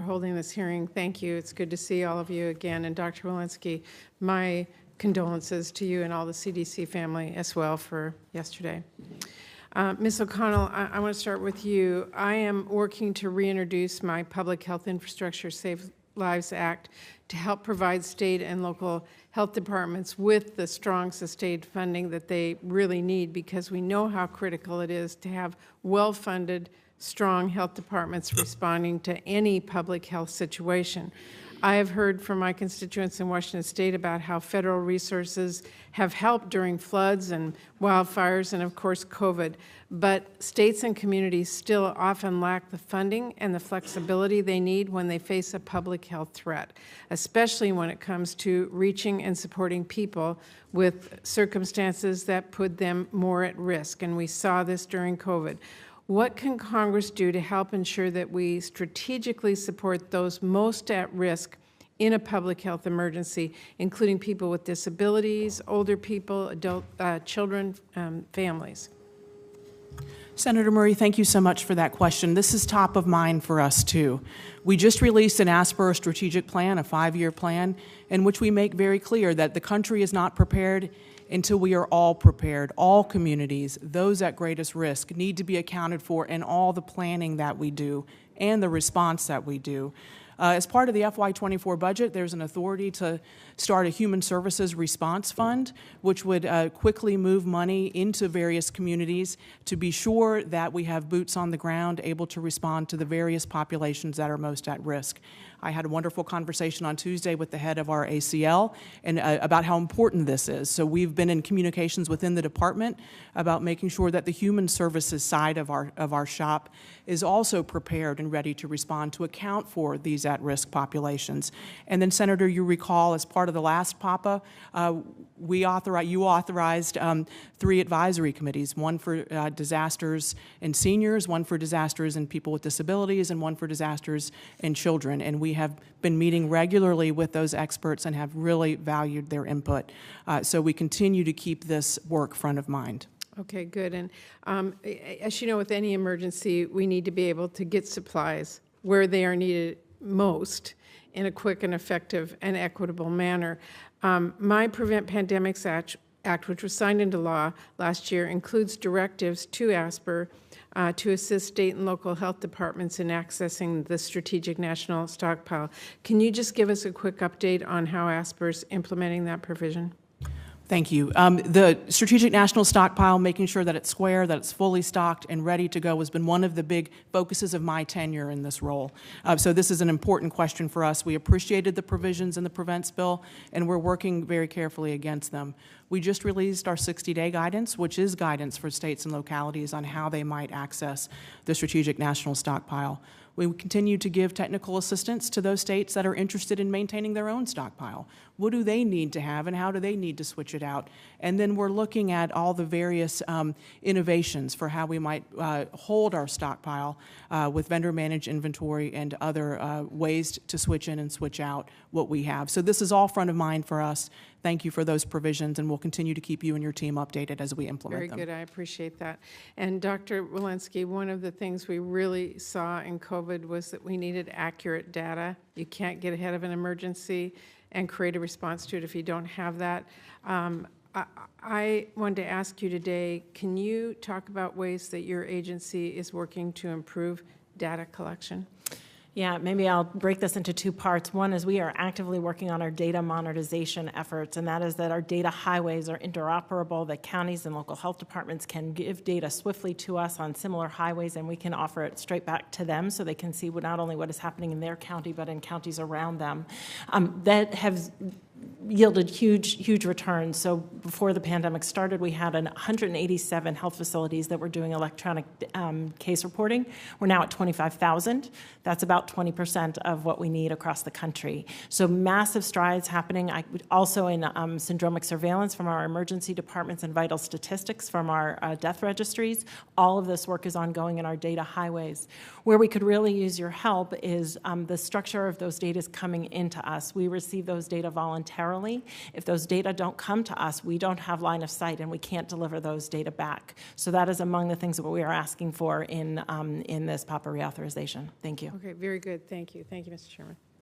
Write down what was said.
holding this hearing. Thank you. It's good to see all of you again. And Dr. Walensky, my condolences to you and all the CDC family as well for yesterday. Ms. O'Connell, I want to start with you. I am working to reintroduce my Public Health Infrastructure Save Lives Act to help provide state and local health departments with the strong sustained funding that they really need, because we know how critical it is to have well-funded, strong health departments responding to any public health situation. I have heard from my constituents in Washington State about how federal resources have helped during floods and wildfires and, of course, COVID. But states and communities still often lack the funding and the flexibility they need when they face a public health threat, especially when it comes to reaching and supporting people with circumstances that put them more at risk. And we saw this during COVID. What can Congress do to help ensure that we strategically support those most at risk in a public health emergency, including people with disabilities, older people, adult children, families? Senator Murray, thank you so much for that question. This is top of mind for us, too. We just released an ASPR strategic plan, a 5-year plan, in which we make very clear that the country is not prepared until we are all prepared. All communities, those at greatest risk, need to be accounted for in all the planning that we do and the response that we do. As part of the FY24 budget, there's an authority to start a Human Services Response Fund, which would quickly move money into various communities to be sure that we have boots on the ground able to respond to the various populations that are most at risk. I had a wonderful conversation on Tuesday with the head of our ACL and about how important this is. So we've been in communications within the department about making sure that the human services side of our shop is also prepared and ready to respond to account for these at-risk populations. And then, Senator, you recall, as part of the last PAPA, you authorized 3 advisory committees, one for disasters in seniors, one for disasters in people with disabilities, and one for disasters in children. And we have been meeting regularly with those experts and have really valued their input. So we continue to keep this work front of mind. Okay, good. And as you know, with any emergency, we need to be able to get supplies where they are needed most in a quick and effective and equitable manner. My Prevent Pandemics Act, which was signed into law last year, includes directives to ASPR to assist state and local health departments in accessing the Strategic National Stockpile. Can you just give us a quick update on how ASPR is implementing that provision? Thank you. The Strategic National Stockpile, making sure that it's square, that it's fully stocked and ready to go, has been one of the big focuses of my tenure in this role. So this is an important question for us. We appreciated the provisions in the Prevents Bill, and we're working very carefully against them. We just released our 60-day guidance, which is guidance for states and localities on how they might access the Strategic National Stockpile. We continue to give technical assistance to those states that are interested in maintaining their own stockpile. What do they need to have and how do they need to switch it out? And then we're looking at all the various innovations for how we might hold our stockpile with vendor-managed inventory and other ways to switch in and switch out what we have. So this is all front of mind for us. Thank you for those provisions, and we'll continue to keep you and your team updated as we implement them. Very good. I appreciate that. And Dr. Walensky, one of the things we really saw in COVID was that we needed accurate data. You can't get ahead of an emergency and create a response to it if you don't have that. I wanted to ask you today, can you talk about ways that your agency is working to improve data collection? Yeah, maybe I'll break this into 2 parts. One is we are actively working on our data modernization efforts, and that is that our data highways are interoperable, that counties and local health departments can give data swiftly to us on similar highways, and we can offer it straight back to them so they can see not only what is happening in their county, but in counties around them. That has yielded huge returns. So before the pandemic started, we had 187 health facilities that were doing electronic case reporting. We're now at 25,000. That's about 20% of what we need across the country. So massive strides happening. Also in syndromic surveillance from our emergency departments and vital statistics from our death registries. All of this work is ongoing in our data highways. Where we could really use your help is the structure of those data is coming into us. We receive those data voluntarily narrowly. If those data don't come to us, we don't have line of sight and we can't deliver those data back. So that is among the things that we are asking for in this PAPA reauthorization. Thank you. Okay, very good. Thank you. Thank you, Mr. Chairman.